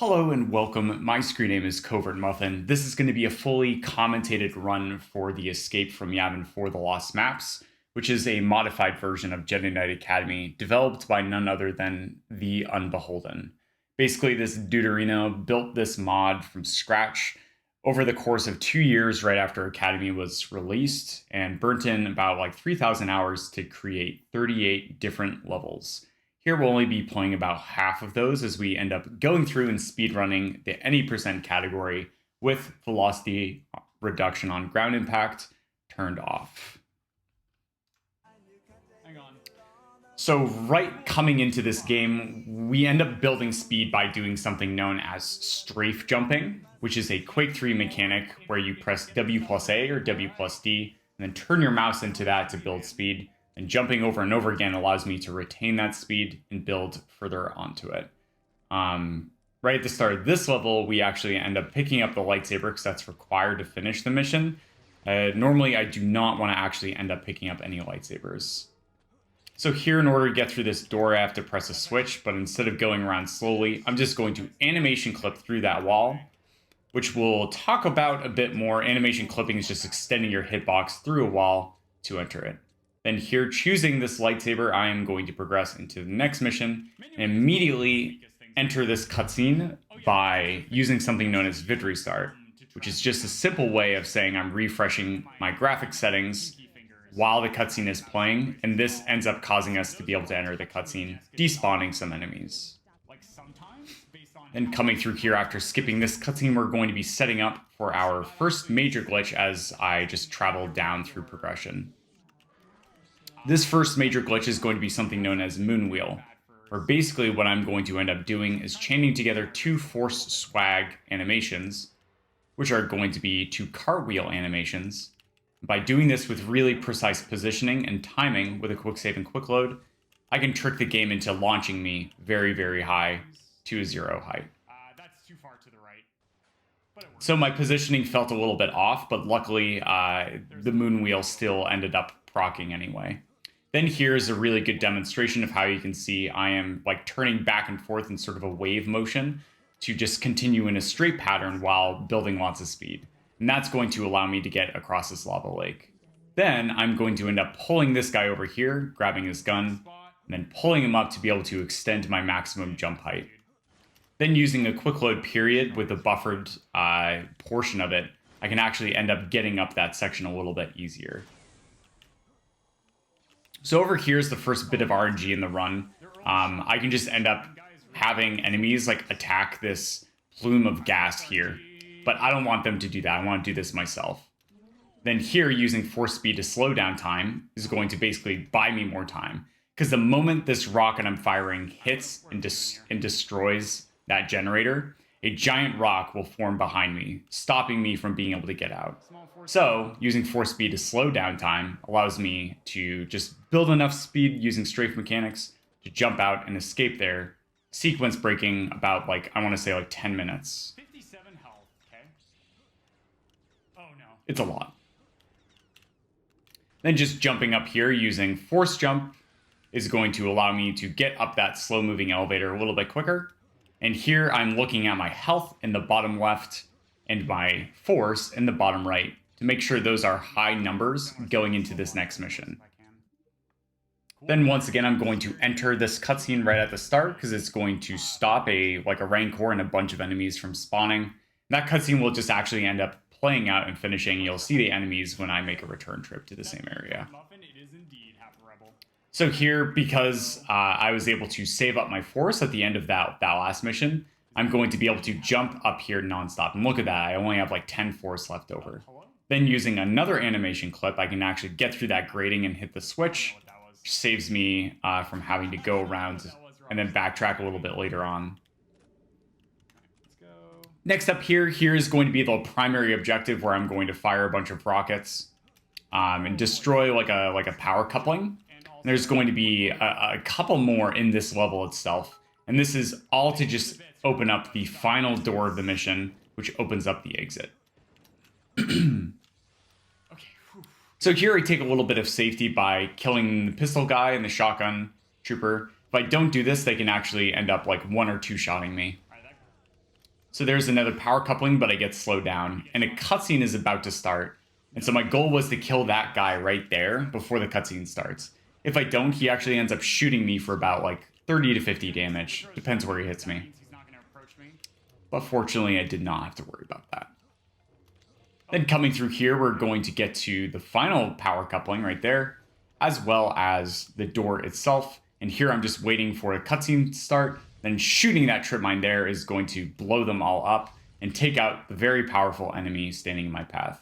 Hello and welcome. My screen name is Covert Muffin. This is going to be a fully commentated run for the Escape from Yavin for the Lost Maps, which is a modified version of Jedi Knight Academy developed by none other than the Unbeholden. Basically, this Deuterino built this mod from scratch over the course of 2 years right after Academy was released and burnt in about like 3,000 hours to create 38 different levels. Here we'll only be playing about half of those as we end up going through and speedrunning the any percent category with velocity reduction on ground impact turned off. Hang on. So right coming into this game, we end up building speed by doing something known as strafe jumping, which is a Quake 3 mechanic where you press W plus A or W plus D and then turn your mouse into that to build speed. And jumping over and over again allows me to retain that speed and build further onto it. Right at the start of this level, we actually end up picking up the lightsaber because that's required to finish the mission. Normally, I do not want to actually end up picking up any lightsabers. So here, in order to get through this door, I have to press a switch, but instead of going around slowly, I'm just going to animation clip through that wall, which we'll talk about a bit more. Animation clipping is just extending your hitbox through a wall to enter it. Then here, choosing this lightsaber, I am going to progress into the next mission and immediately enter this cutscene by using something known as vid restart, which is just a simple way of saying I'm refreshing my graphic settings while the cutscene is playing, and this ends up causing us to be able to enter the cutscene, despawning some enemies. Then coming through here after skipping this cutscene, we're going to be setting up for our first major glitch as I just travel down through progression. This first major glitch is going to be something known as Moonwheel, where basically what I'm going to end up doing is chaining together two Force Swag animations, which are going to be two cartwheel animations. By doing this with really precise positioning and timing with a quick save and quick load, I can trick the game into launching me very, very high to a 0 height. That's too far to the right. So my positioning felt a little bit off, but luckily the Moonwheel still ended up proccing anyway. Then here's a really good demonstration of how you can see I am like turning back and forth in sort of a wave motion to just continue in a straight pattern while building lots of speed. And that's going to allow me to get across this lava lake. Then I'm going to end up pulling this guy over here, grabbing his gun, and then pulling him up to be able to extend my maximum jump height. Then using a quick load period with a buffered portion of it, I can actually end up getting up that section a little bit easier. So over here is the first bit of RNG in the run. I can just end up having enemies like attack this plume of gas here, but I don't want them to do that. I want to do this myself. Then here, using force speed to slow down time is going to basically buy me more time, because the moment this rocket I'm firing hits and destroys that generator, a giant rock will form behind me, stopping me from being able to get out. So, using force speed to slow down time allows me to just build enough speed using strafe mechanics to jump out and escape there, sequence breaking about I want to say 10 minutes. 57 health, okay. Oh no. It's a lot. Then just jumping up here using force jump is going to allow me to get up that slow moving elevator a little bit quicker. And here I'm looking at my health in the bottom left and my force in the bottom right to make sure those are high numbers going into this next mission. Then once again, I'm going to enter this cutscene right at the start because it's going to stop a Rancor and a bunch of enemies from spawning. That cutscene will just actually end up playing out and finishing. You'll see the enemies when I make a return trip to the same area. So here, because I was able to save up my force at the end of that last mission, I'm going to be able to jump up here nonstop. And look at that, I only have 10 force left over. Then using another animation clip, I can actually get through that grating and hit the switch, which saves me from having to go around and then backtrack a little bit later on. Next up here is going to be the primary objective where I'm going to fire a bunch of rockets and destroy a power coupling. And there's going to be a couple more in this level itself. And this is all to just open up the final door of the mission, which opens up the exit. So here I take a little bit of safety by killing the pistol guy and the shotgun trooper. If I don't do this, they can actually end up 1 or 2 shotting me. So there's another power coupling, but I get slowed down, and a cutscene is about to start. And so my goal was to kill that guy right there before the cutscene starts. If I don't, he actually ends up shooting me for about like 30 to 50 damage. Depends where he hits me. But fortunately, I did not have to worry about that. Then coming through here, we're going to get to the final power coupling right there, as well as the door itself. And here I'm just waiting for a cutscene to start. Then shooting that trip mine there is going to blow them all up and take out the very powerful enemy standing in my path.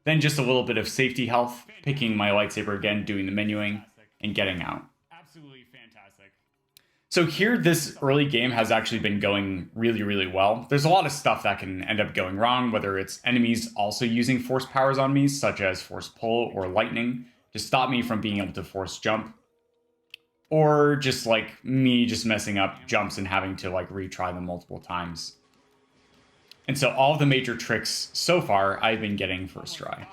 Then just a little bit of safety health, picking my lightsaber again, doing the menuing, and getting out. Absolutely fantastic. So here, this early game has actually been going really, really well. There's a lot of stuff that can end up going wrong, whether it's enemies also using force powers on me, such as force pull or lightning, to stop me from being able to force jump. Or just like me just messing up jumps and having to like retry them multiple times. And so all of the major tricks so far I've been getting first try.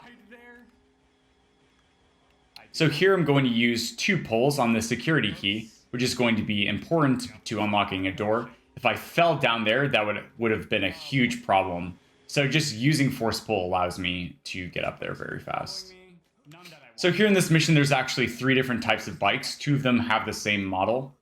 So here I'm going to use 2 pulls on the security key, which is going to be important to unlocking a door. If I fell down there, that would have been a huge problem. So just using force pull allows me to get up there very fast. So here in this mission, there's actually 3 different types of bikes. 2 of them have the same model.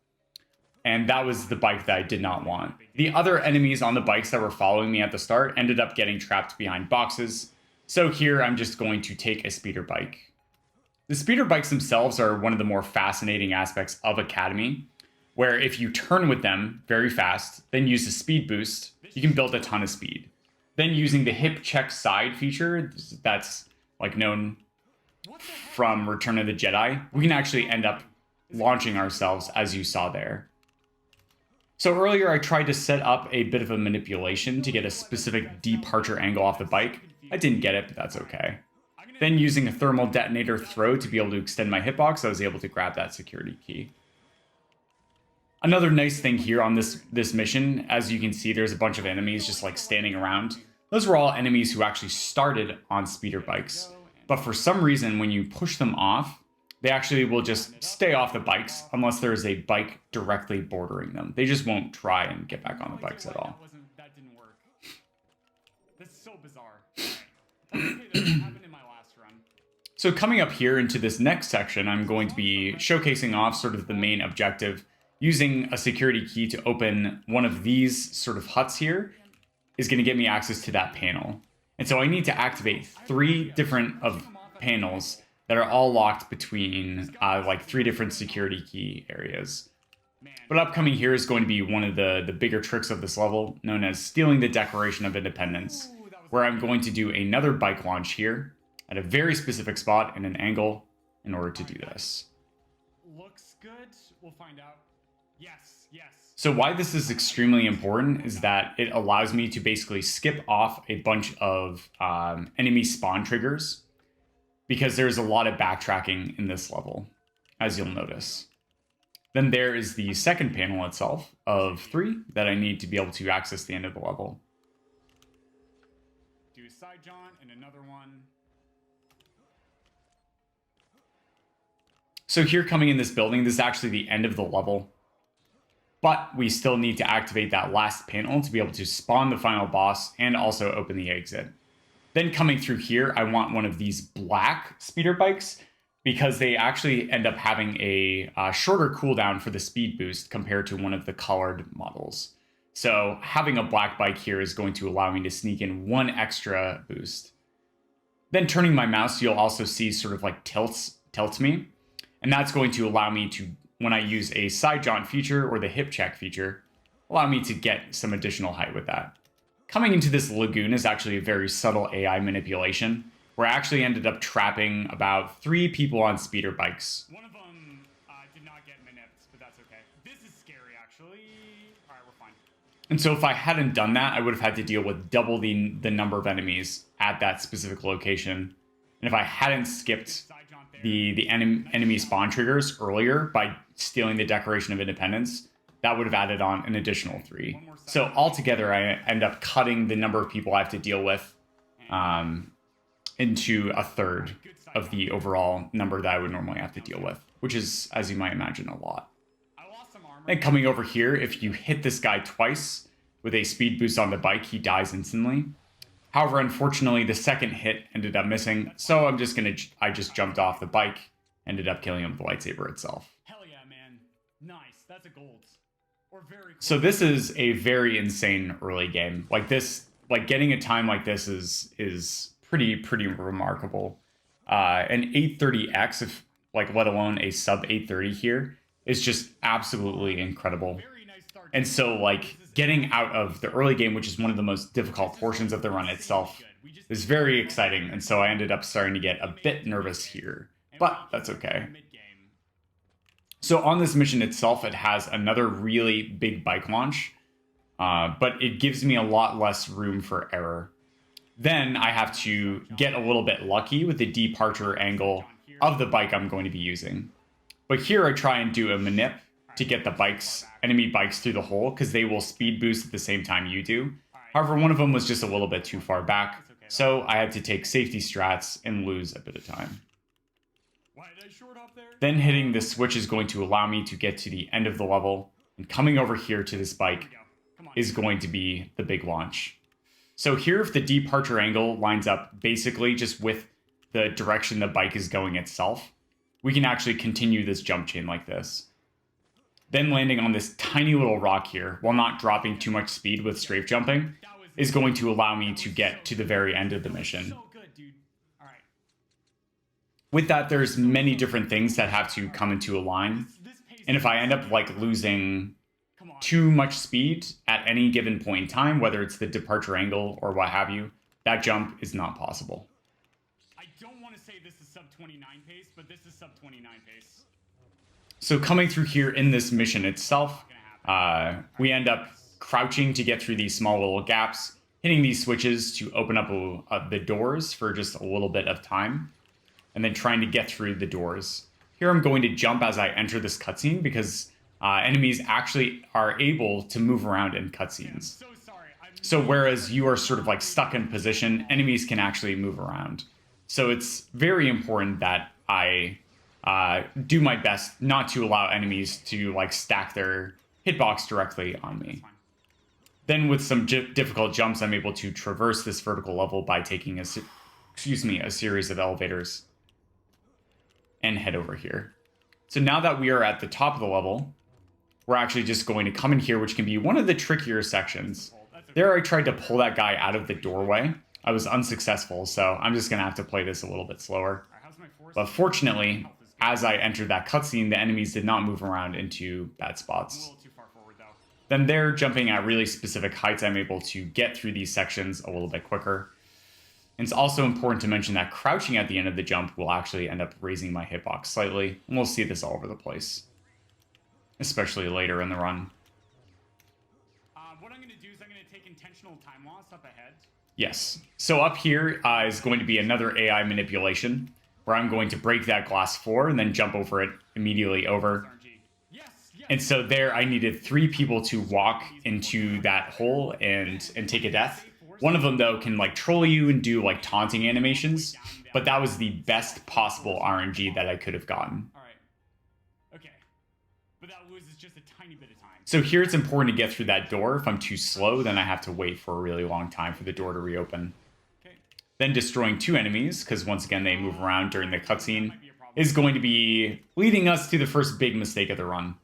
And that was the bike that I did not want. The other enemies on the bikes that were following me at the start ended up getting trapped behind boxes. So here I'm just going to take a speeder bike. The speeder bikes themselves are one of the more fascinating aspects of Academy, where if you turn with them very fast, then use the speed boost, you can build a ton of speed. Then using the hip check side feature, that's like known from Return of the Jedi, we can actually end up launching ourselves, as you saw there. So earlier I tried to set up a bit of a manipulation to get a specific departure angle off the bike. I didn't get it, but that's okay. Then using a thermal detonator throw to be able to extend my hitbox, I was able to grab that security key. Another nice thing here on this mission, as you can see, there's a bunch of enemies just like standing around. Those were all enemies who actually started on speeder bikes. But for some reason, when you push them off, they actually will just stay off the bikes unless there is a bike directly bordering them. They just won't try and get back on the bikes at all. That didn't work. That's so bizarre. That happened in my last run. So coming up here into this next section, I'm going to be showcasing off sort of the main objective. Using a security key to open one of these sort of huts here is going to get me access to that panel. And so I need to activate 3 different panels that are all locked between like 3 different security key areas. But upcoming here is going to be one of the bigger tricks of this level, known as stealing the Declaration of Independence, where I'm going to do another bike launch here at a very specific spot and an angle in order to do this. Looks good. We'll find out. Yes, yes. So why this is extremely important is that it allows me to basically skip off a bunch of enemy spawn triggers, because there's a lot of backtracking in this level, as you'll notice. Then there is the second panel itself of 3 that I need to be able to access the end of the level. Do a side jaunt and another one. So here coming in this building, this is actually the end of the level. But we still need to activate that last panel to be able to spawn the final boss and also open the exit. Then coming through here, I want one of these black speeder bikes because they actually end up having a shorter cooldown for the speed boost compared to one of the colored models. So having a black bike here is going to allow me to sneak in 1 extra boost. Then turning my mouse, you'll also see sort of like tilts me. And that's going to allow me to, when I use a side jaunt feature or the hip check feature, allow me to get some additional height with that. Coming into this lagoon is actually a very subtle AI manipulation, where I actually ended up trapping about 3 people on speeder bikes. One of them did not get manipped, but that's okay. This is scary, actually. All right, we're fine. And so if I hadn't done that, I would have had to deal with double the number of enemies at that specific location. And if I hadn't skipped the enemy spawn triggers earlier by stealing the Declaration of Independence, that would have added on an additional 3. So altogether, I end up cutting the number of people I have to deal with into a third of the overall number that I would normally have to deal with, which is, as you might imagine, a lot. And coming over here, if you hit this guy twice, with a speed boost on the bike, he dies instantly. However, unfortunately, the second hit ended up missing, so I just jumped off the bike, ended up killing him with the lightsaber itself. Hell yeah, man. Nice. That's a gold. Or very So this is a very insane early game. Like this, like getting a time like this is pretty remarkable. An 830x, if like let alone a sub 830 here, is just absolutely incredible. very nice start. And so like getting out of the early game, which is one of the most difficult portions of the run itself, is very exciting. And so I ended up starting to get a bit nervous here, but that's okay. So on this mission itself, it has another really big bike launch, but it gives me a lot less room for error. Then I have to get a little bit lucky with the departure angle of the bike I'm going to be using. But here I try and do a manip to get the enemy bikes through the hole, because they will speed boost at the same time you do. However, one of them was just a little bit too far back, so I had to take safety strats and lose a bit of time. Then hitting the switch is going to allow me to get to the end of the level, and coming over here to this bike is going to be the big launch. So here, if the departure angle lines up basically just with the direction the bike is going itself, we can actually continue this jump chain like this. Then landing on this tiny little rock here, while not dropping too much speed with strafe jumping, is going to allow me to get to the very end of the mission. With that, there's many different things that have to come into a line. And if I end up like losing too much speed at any given point in time, whether it's the departure angle or what have you, that jump is not possible. I don't want to say this is sub 29 pace, but this is sub 29 pace. So coming through here in this mission itself, we end up crouching to get through these small little gaps, hitting these switches to open up the doors for just a little bit of time, and then trying to get through the doors. Here I'm going to jump as I enter this cutscene, because enemies actually are able to move around in cutscenes. So whereas you are sort of like stuck in position, enemies can actually move around. So it's very important that I do my best not to allow enemies to like stack their hitbox directly on me. Then with some difficult jumps, I'm able to traverse this vertical level by taking a series of elevators and head over here. So now that we are at the top of the level, we're actually just going to come in here, which can be one of the trickier sections. There I tried to pull that guy out of the doorway. I was unsuccessful, so I'm just gonna have to play this a little bit slower. But fortunately, as I entered that cutscene, the enemies did not move around into bad spots. Then there, jumping at really specific heights, I'm able to get through these sections a little bit quicker. And it's also important to mention that crouching at the end of the jump will actually end up raising my hitbox slightly, and we'll see this all over the place, especially later in the run. What I'm going to do is I'm going to take intentional time loss up ahead. Yes. So up here is going to be another AI manipulation, where I'm going to break that glass floor and then jump over it immediately over. And so there I needed 3 people to walk into that hole and take a death. One of them, though, can like troll you and do like taunting animations, but that was the best possible RNG that I could have gotten. All right. Okay. But that loses just a tiny bit of time. So here it's important to get through that door. If I'm too slow, then I have to wait for a really long time for the door to reopen. Okay. Then destroying 2 enemies, because once again they move around during the cutscene, is going to be leading us to the first big mistake of the run.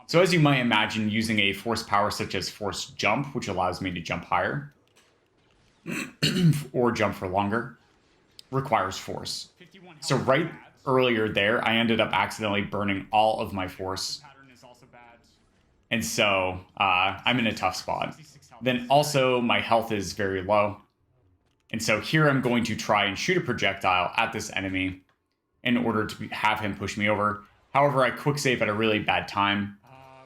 So as you might imagine, using a force power such as force jump, which allows me to jump higher, or jump for longer, requires force. So right earlier there, I ended up accidentally burning all of my force. And so I'm in a tough spot. Then also my health is very low. And so here I'm going to try and shoot a projectile at this enemy in order to have him push me over. However, I quick save at a really bad time,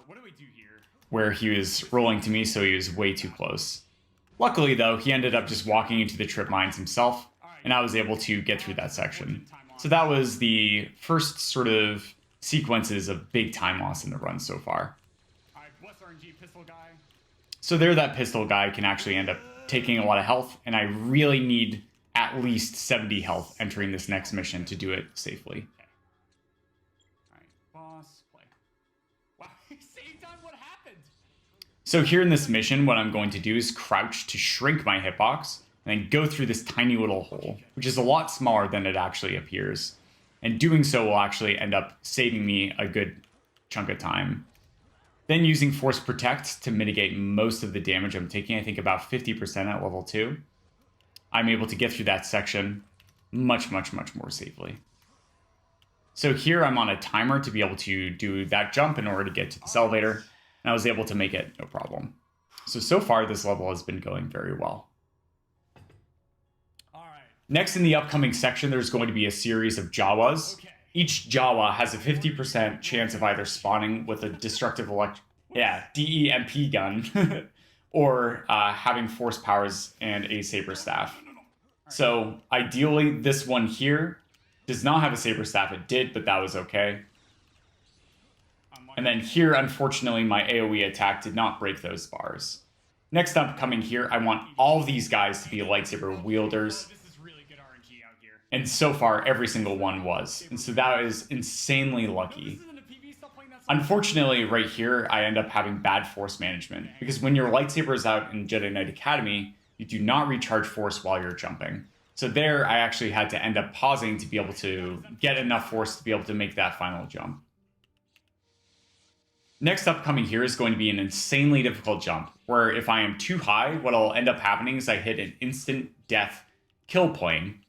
What do we do here? where he was rolling to me, so he was way too close. Luckily, though, he ended up just walking into the trip mines himself, and I was able to get through that section. So that was the first sort of sequences of big time loss in the run so far. So there, that pistol guy can actually end up taking a lot of health, and I really need at least 70 health entering this next mission to do it safely. So here in this mission, what I'm going to do is crouch to shrink my hitbox and then go through this tiny little hole, which is a lot smaller than it actually appears. And doing so will actually end up saving me a good chunk of time. Then using Force Protect to mitigate most of the damage I'm taking, I think about 50% at level 2, I'm able to get through that section much, much, much more safely. So here I'm on a timer to be able to do that jump in order to get to this elevator, and I was able to make it no problem. So far this level has been going very well. Next in the upcoming section, there's going to be a series of Jawas. Each Jawa has a 50% chance of either spawning with a destructive DEMP gun or having force powers and a saber staff. So ideally, this one here does not have a saber staff. It did, but that was okay. And then here, unfortunately, my AoE attack did not break those bars. Next up coming here, I want all these guys to be lightsaber wielders. And so far, every single one was. And so that is insanely lucky. Unfortunately, right here, I end up having bad force management. Because when your lightsaber is out in Jedi Knight Academy, you do not recharge force while you're jumping. So there, I actually had to end up pausing to be able to get enough force to be able to make that final jump. Next up coming here is going to be an insanely difficult jump, where if I am too high, what will end up happening is I hit an instant death kill plane.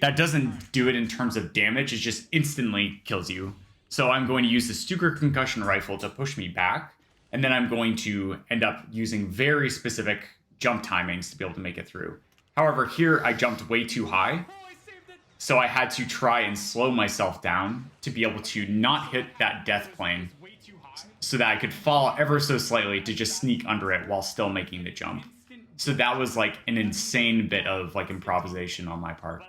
That doesn't do it in terms of damage, it just instantly kills you. So I'm going to use the Stuker concussion rifle to push me back, and then I'm going to end up using very specific jump timings to be able to make it through. However, here I jumped way too high, so I had to try and slow myself down to be able to not hit that death plane, so that I could fall ever so slightly to just sneak under it while still making the jump. So that was like an insane bit of like improvisation on my part.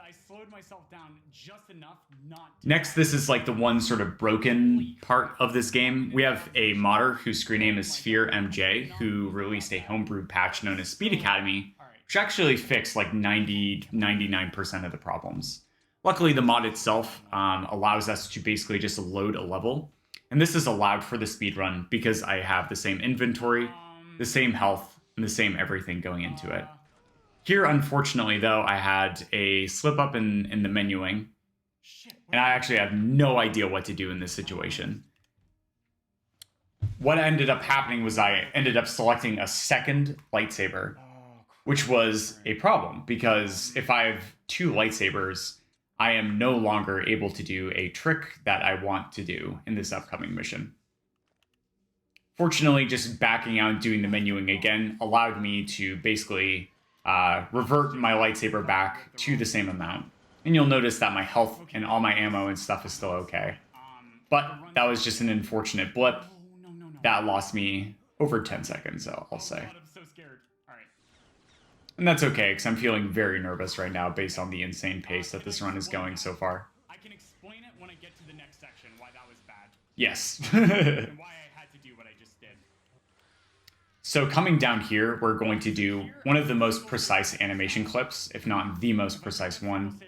Next, this is like the one sort of broken part of this game. We have a modder whose screen name is Fear MJ, who released a homebrew patch known as Speed Academy, which actually fixed like 99% of the problems. Luckily, the mod itself allows us to basically just load a level. And this is allowed for the speedrun because I have the same inventory, the same health, and the same everything going into it. Here, unfortunately, though, I had a slip up in the menuing, and I actually have no idea what to do in this situation. What ended up happening was I ended up selecting a second lightsaber, which was a problem, because if I have two lightsabers, I am no longer able to do a trick that I want to do in this upcoming mission. Fortunately, just backing out and doing the menuing again allowed me to basically revert my lightsaber back to the same amount. And you'll notice that my health and all my ammo and stuff is still okay. But that was just an unfortunate blip that lost me over 10 seconds, I'll say. And that's okay, because I'm feeling very nervous right now based on the insane pace that this run is going so far. I can explain it when I get to the next section, why that was bad. Yes. And why I had to do what I just did. So coming down here, we're going to do one of the most precise animation clips, if not the most precise one.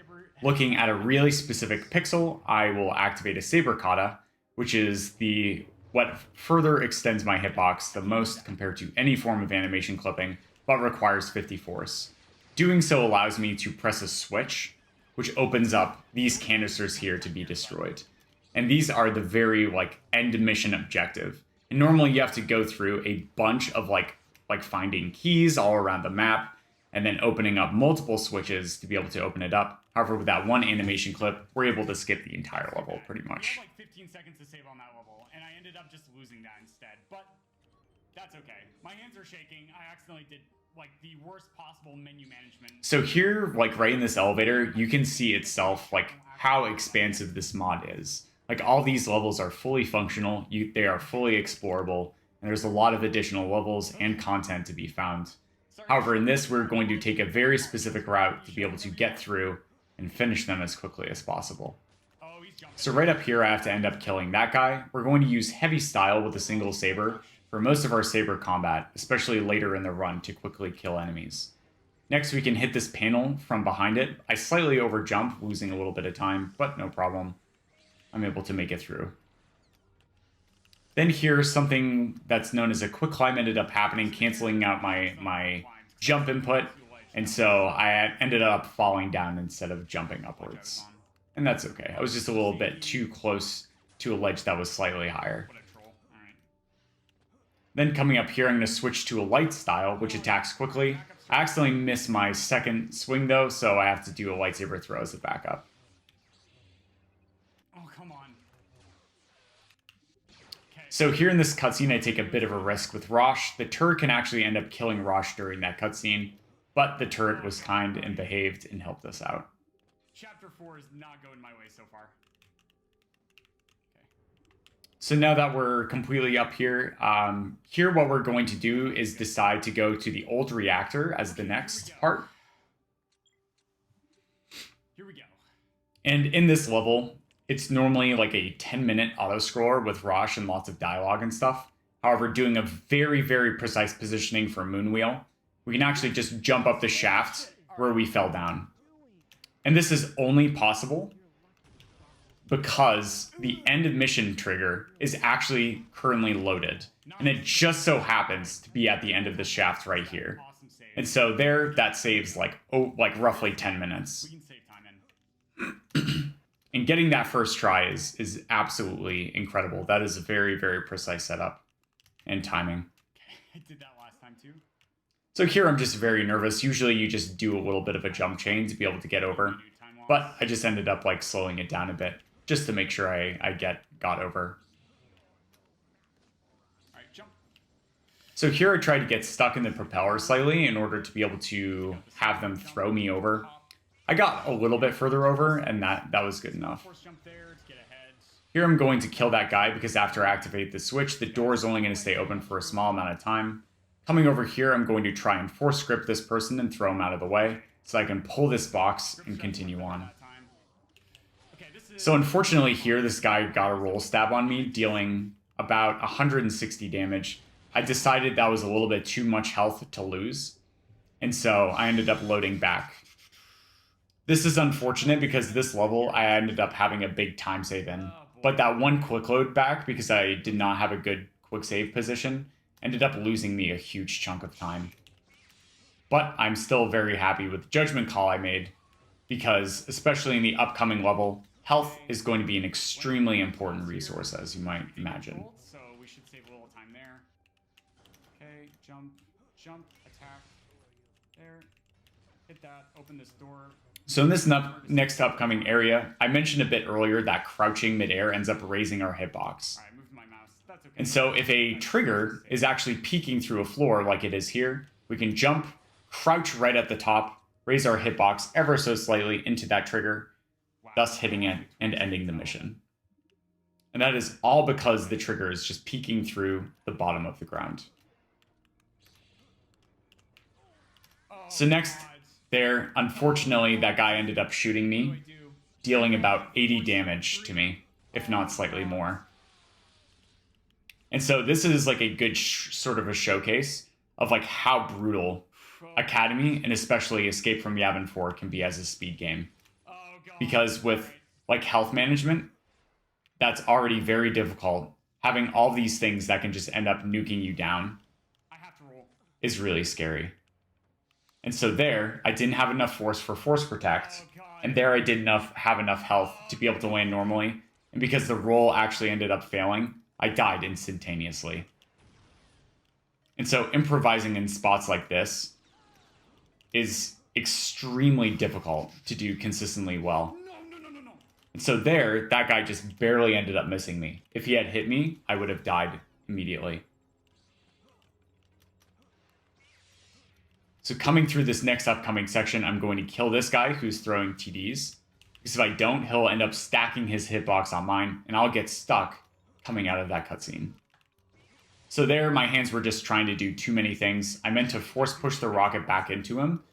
Looking at a really specific pixel, I will activate a saber kata, which is what further extends my hitbox the most compared to any form of animation clipping, but requires 50 force. Doing so allows me to press a switch, which opens up these canisters here to be destroyed. And these are the very end mission objective. And normally you have to go through a bunch of like finding keys all around the map, and then opening up multiple switches to be able to open it up. However, with that one animation clip, we're able to skip the entire level pretty much. We had 15 seconds to save on that level, and I ended up just losing that instead. But that's okay. My hands are shaking. I accidentally did the worst possible menu management. So here, right in this elevator, you can see itself how expansive this mod is. All these levels are fully functional, they are fully explorable, and there's a lot of additional levels and content to be found. However, in this, we're going to take a very specific route to be able to get through and finish them as quickly as possible. So right up here, I have to end up killing that guy. We're going to use heavy style with a single saber for most of our saber combat, especially later in the run to quickly kill enemies. Next, we can hit this panel from behind it. I slightly overjump, losing a little bit of time, but no problem. I'm able to make it through. Then here, something that's known as a quick climb ended up happening, canceling out my jump input. And so I ended up falling down instead of jumping upwards. And that's okay. I was just a little bit too close to a ledge that was slightly higher. Then coming up here, I'm going to switch to a light style, which attacks quickly. I accidentally missed my second swing, though, so I have to do a lightsaber throw as a backup. Oh, come on. So here in this cutscene, I take a bit of a risk with Rosh. The turret can actually end up killing Rosh during that cutscene, but the turret was kind and behaved and helped us out. Chapter 4 is not going my way so far. So now that we're completely up here, what we're going to do is decide to go to the old reactor as the next part. Here we go. And in this level, it's normally like a 10-minute auto-scroller with Rosh and lots of dialogue and stuff. However, doing a very, very precise positioning for Moonwheel, we can actually just jump up the shaft where we fell down. And this is only possible because the end of mission trigger is actually currently loaded. And it just so happens to be at the end of the shaft right here. And so there, that saves like roughly 10 minutes. We can save time in. And getting that first try is absolutely incredible. That is a very, very precise setup and timing. I did that last time too. So here I'm just very nervous. Usually you just do a little bit of a jump chain to be able to get over. But I just ended up like slowing it down a bit just to make sure I got over. All right, jump. So here I tried to get stuck in the propeller slightly in order to be able to have them throw me over. I got a little bit further over, and that was good enough. Force jump there to get ahead. Here I'm going to kill that guy because after I activate the switch, the door is only going to stay open for a small amount of time. Coming over here, I'm going to try and force grip this person and throw him out of the way so I can pull this box and continue on. So unfortunately here, this guy got a roll stab on me, dealing about 160 damage. I decided that was a little bit too much health to lose, and so I ended up loading back. This is unfortunate because this level I ended up having a big time save in, but that one quick load back, because I did not have a good quick save position, ended up losing me a huge chunk of time. But I'm still very happy with the judgment call I made, because especially in the upcoming level, health is going to be an extremely important resource, as you might imagine. So we should save a little time there. Okay, jump, attack. There. Hit that, open this door. So in this next upcoming area, I mentioned a bit earlier that crouching midair ends up raising our hitbox. All right, move my mouse. That's okay. And so if a trigger is actually peeking through a floor like it is here, we can jump, crouch right at the top, raise our hitbox ever so slightly into that trigger, thus hitting it and ending the mission. And that is all because the trigger is just peeking through the bottom of the ground. So next, there, unfortunately, that guy ended up shooting me, dealing about 80 damage to me, if not slightly more. And so this is like a good sort of a showcase of like how brutal Academy, and especially Escape from Yavin 4, can be as a speed game. Because with like health management, that's already very difficult. Having all these things that can just end up nuking you down is really scary. And so there, I didn't have enough force for Force Protect, and there I didn't have enough health to be able to land normally, and because the roll actually ended up failing, I died instantaneously. And so improvising in spots like this is extremely difficult to do consistently well. And so there, that guy just barely ended up missing me. If he had hit me, I would have died immediately. So coming through this next upcoming section, I'm going to kill this guy who's throwing TDs. Because if I don't, he'll end up stacking his hitbox on mine, and I'll get stuck coming out of that cutscene. So there, my hands were just trying to do too many things. I meant to force push the rocket back into him,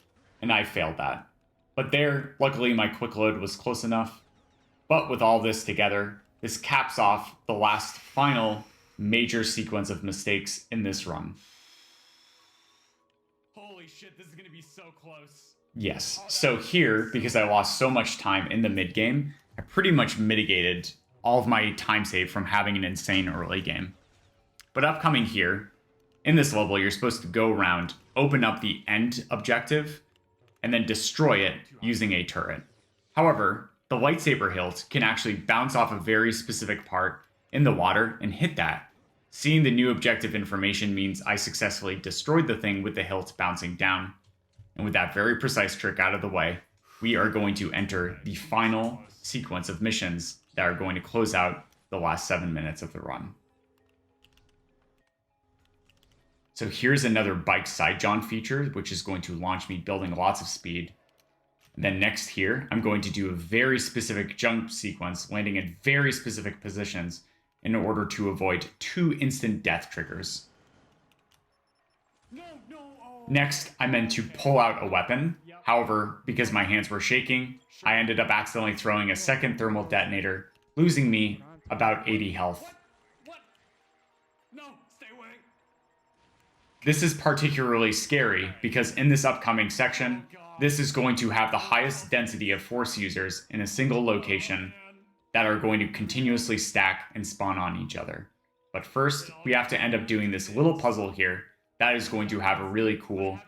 and I failed that. But there, luckily my quick load was close enough. But with all this together, this caps off the last final major sequence of mistakes in this run. Holy shit, this is gonna be so close. Yes, so here, because I lost so much time in the mid-game, I pretty much mitigated all of my time save from having an insane early game. But upcoming here, in this level, you're supposed to go around, open up the end objective, and then destroy it using a turret. However, the lightsaber hilt can actually bounce off a very specific part in the water and hit that. Seeing the new objective information means I successfully destroyed the thing with the hilt bouncing down. And with that very precise trick out of the way, we are going to enter the final sequence of missions that are going to close out the last 7 minutes of the run. So here's another bike side jaunt feature, which is going to launch me building lots of speed. And then next here, I'm going to do a very specific jump sequence, landing in very specific positions in order to avoid 2 instant death triggers. Next, I meant to pull out a weapon. However, because my hands were shaking, I ended up accidentally throwing a second thermal detonator, losing me about 80 health. This is particularly scary because in this upcoming section, this is going to have the highest density of Force users in a single location that are going to continuously stack and spawn on each other. But first, we have to end up doing this little puzzle here that is going to have a really cool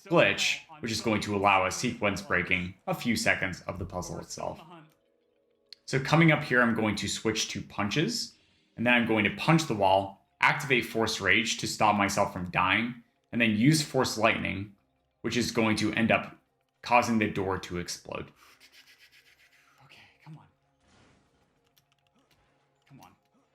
glitch, which is going to allow a sequence breaking a few seconds of the puzzle itself. So coming up here, I'm going to switch to punches, and then I'm going to punch the wall, activate Force Rage to stop myself from dying, and then use Force Lightning, which is going to end up causing the door to explode. Okay, come on. Come on.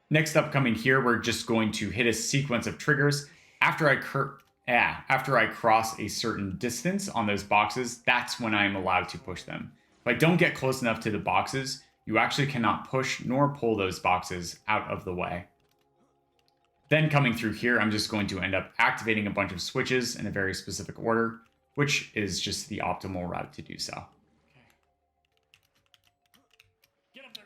Next up coming here, we're just going to hit a sequence of triggers. After I cross a certain distance on those boxes, that's when I'm allowed to push them. If I don't get close enough to the boxes, you actually cannot push nor pull those boxes out of the way. Then coming through here, I'm just going to end up activating a bunch of switches in a very specific order, which is just the optimal route to do so.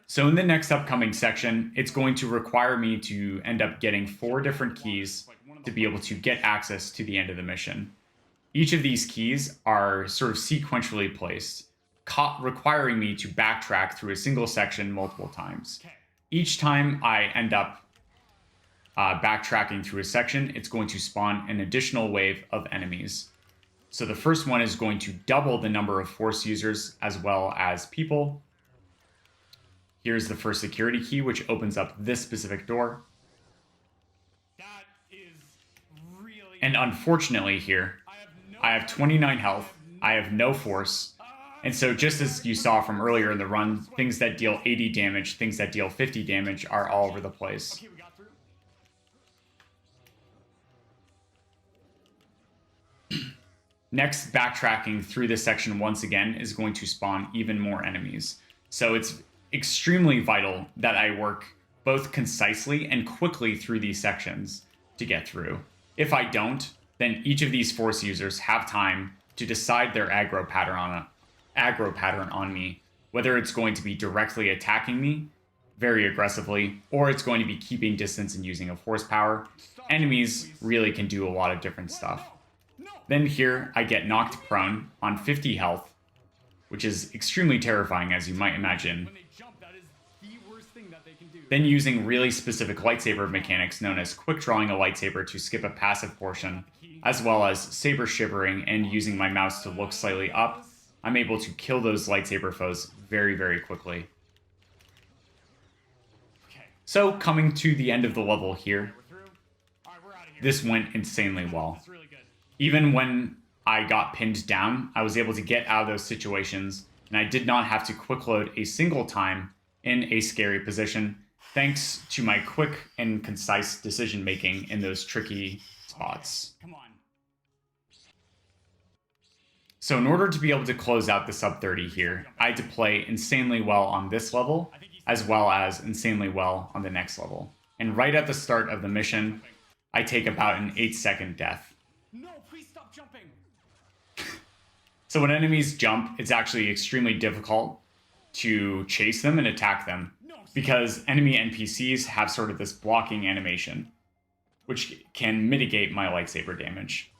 So in the next upcoming section, it's going to require me to end up getting 4 different keys to be able to get access to the end of the mission. Each of these keys are sort of sequentially placed, requiring me to backtrack through a single section multiple times. Each time I end up backtracking through a section, it's going to spawn an additional wave of enemies. So the first one is going to double the number of Force users as well as people. Here's the first security key, which opens up this specific door. That is really... And unfortunately here, I have 29 health, I have no force, and so just as you saw from earlier in the run, things that deal 80 damage, things that deal 50 damage are all over the place. Okay, we got through. Next, backtracking through this section once again is going to spawn even more enemies. So it's extremely vital that I work both concisely and quickly through these sections to get through. If I don't, then each of these Force users have time to decide their aggro pattern on me, whether it's going to be directly attacking me very aggressively, or it's going to be keeping distance and using a Force power. Enemies really can do a lot of different stuff. Then here, I get knocked prone on 50 health, which is extremely terrifying, as you might imagine. Then using really specific lightsaber mechanics known as quick drawing a lightsaber to skip a passive portion, as well as saber shivering and using my mouse to look slightly up, I'm able to kill those lightsaber foes very, very quickly. So coming to the end of the level here, this went insanely well. Even when I got pinned down, I was able to get out of those situations, and I did not have to quick load a single time in a scary position, thanks to my quick and concise decision making in those tricky spots. Come on. So in order to be able to close out the sub 30 here, I had to play insanely well on this level, as well as insanely well on the next level. And right at the start of the mission, I take about an 8-second death. No, please stop jumping. So when enemies jump, it's actually extremely difficult to chase them and attack them, because enemy NPCs have sort of this blocking animation, which can mitigate my lightsaber damage.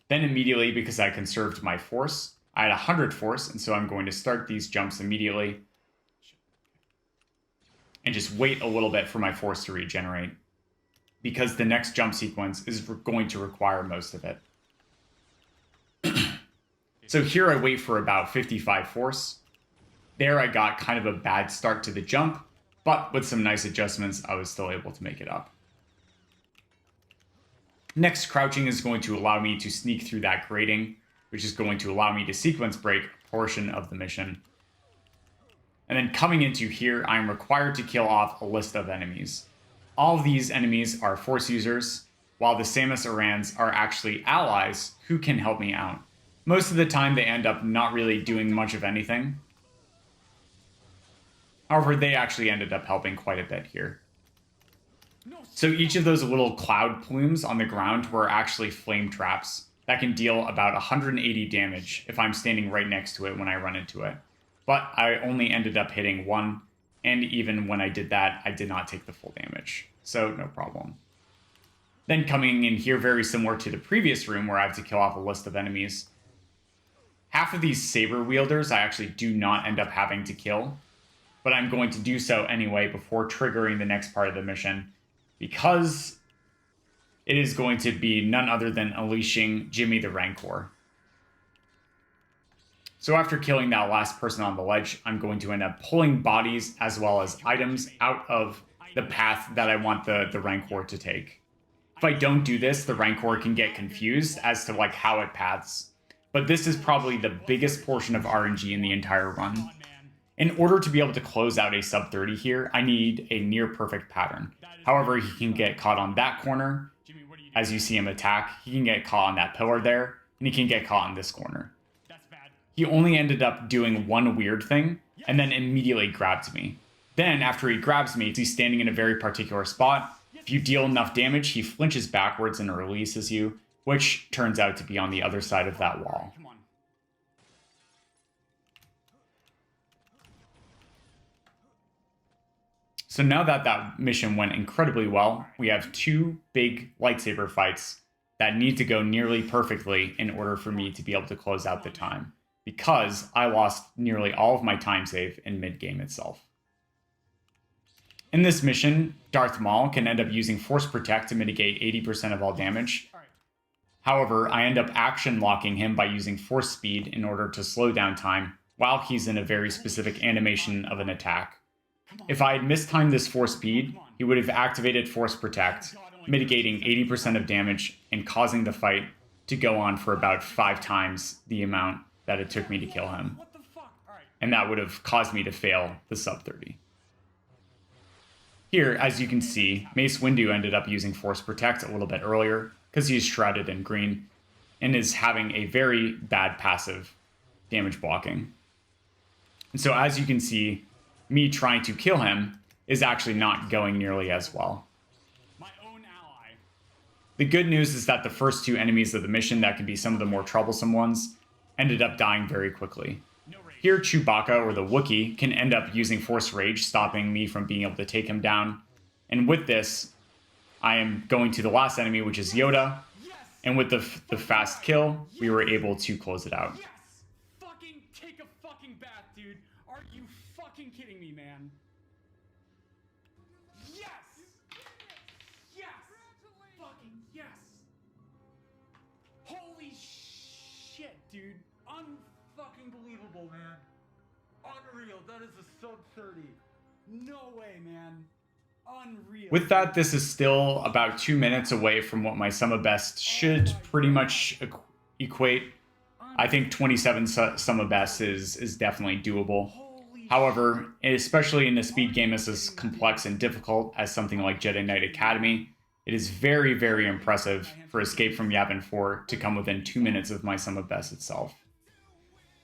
Then immediately, because I conserved my force, I had 100 force, and so I'm going to start these jumps immediately and just wait a little bit for my force to regenerate. because the next jump sequence is going to require most of it. So here I wait for about 55 force. There I got kind of a bad start to the jump, but with some nice adjustments, I was still able to make it up. Next, crouching is going to allow me to sneak through that grating, which is going to allow me to sequence break a portion of the mission. And then coming into here, I'm required to kill off a list of enemies. All of these enemies are force users, while the Samus Arans are actually allies who can help me out. Most of the time, they end up not really doing much of anything. However, they actually ended up helping quite a bit here. So each of those little cloud plumes on the ground were actually flame traps that can deal about 180 damage if I'm standing right next to it when I run into it. But I only ended up hitting one, and even when I did that, I did not take the full damage. So no problem. Then coming in here, very similar to the previous room where I have to kill off a list of enemies, half of these saber wielders I actually do not end up having to kill, but I'm going to do so anyway before triggering the next part of the mission, because it is going to be none other than unleashing Jimmy the Rancor. So after killing that last person on the ledge, I'm going to end up pulling bodies as well as items out of the path that I want the Rancor to take. If I don't do this, the Rancor can get confused as to like how it paths. But this is probably the biggest portion of RNG in the entire run. In order to be able to close out a sub 30 here, I need a near perfect pattern. However, he can get caught on that corner. As you see him attack, he can get caught on that pillar there, and he can get caught on this corner. He only ended up doing one weird thing, and then immediately grabbed me. Then, after he grabs me, he's standing in a very particular spot. If you deal enough damage, he flinches backwards and releases you, which turns out to be on the other side of that wall. So now that that mission went incredibly well, we have two big lightsaber fights that need to go nearly perfectly in order for me to be able to close out the time, because I lost nearly all of my time save in mid-game itself. In this mission, Darth Maul can end up using Force Protect to mitigate 80% of all damage. However, I end up action locking him by using Force Speed in order to slow down time while he's in a very specific animation of an attack. If I had mistimed this Force Speed, he would have activated Force Protect, mitigating 80% of damage and causing the fight to go on for about 5 times the amount that it took me to kill him. And that would have caused me to fail the sub 30. Here, as you can see, Mace Windu ended up using Force Protect a little bit earlier because he's shrouded in green and is having a very bad passive damage blocking. And so as you can see, me trying to kill him is actually not going nearly as well. My own ally. The good news is that the first 2 enemies of the mission that can be some of the more troublesome ones ended up dying very quickly. Here, Chewbacca, or the Wookiee, can end up using Force Rage, stopping me from being able to take him down. And with this, I am going to the last enemy, which is Yoda. And with the fast kill, we were able to close it out. Yes! Fucking take a fucking bath, dude. Are you fucking kidding me, man? Yes! Yes! Fucking yes! Holy shit, dude. Unfucking believable, man. Unreal. That is a sub 30. No way, man. Unreal. With that, this is still about 2 minutes away from what my sum of best should pretty much equate. I think 27 sum of best is definitely doable. However, especially in a speed game as complex and difficult as something like Jedi Knight Academy, it is very, very impressive for Escape from Yavin 4 to come within 2 minutes of my sum of best itself.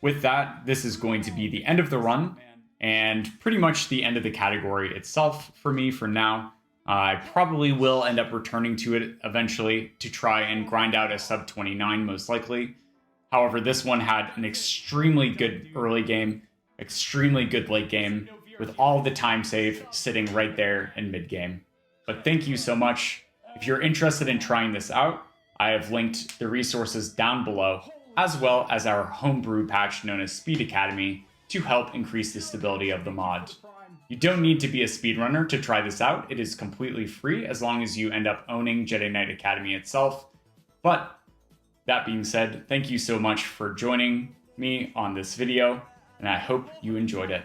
With that, this is going to be the end of the run, and pretty much the end of the category itself for me for now. I probably will end up returning to it eventually to try and grind out a sub 29 most likely. However, this one had an extremely good early game, extremely good late game, with all the time save sitting right there in mid game. But thank you so much. If you're interested in trying this out, I have linked the resources down below, as well as our homebrew patch known as Speed Academy, to help increase the stability of the mod. You don't need to be a speedrunner to try this out. It is completely free as long as you end up owning Jedi Knight Academy itself. But that being said, thank you so much for joining me on this video, and I hope you enjoyed it.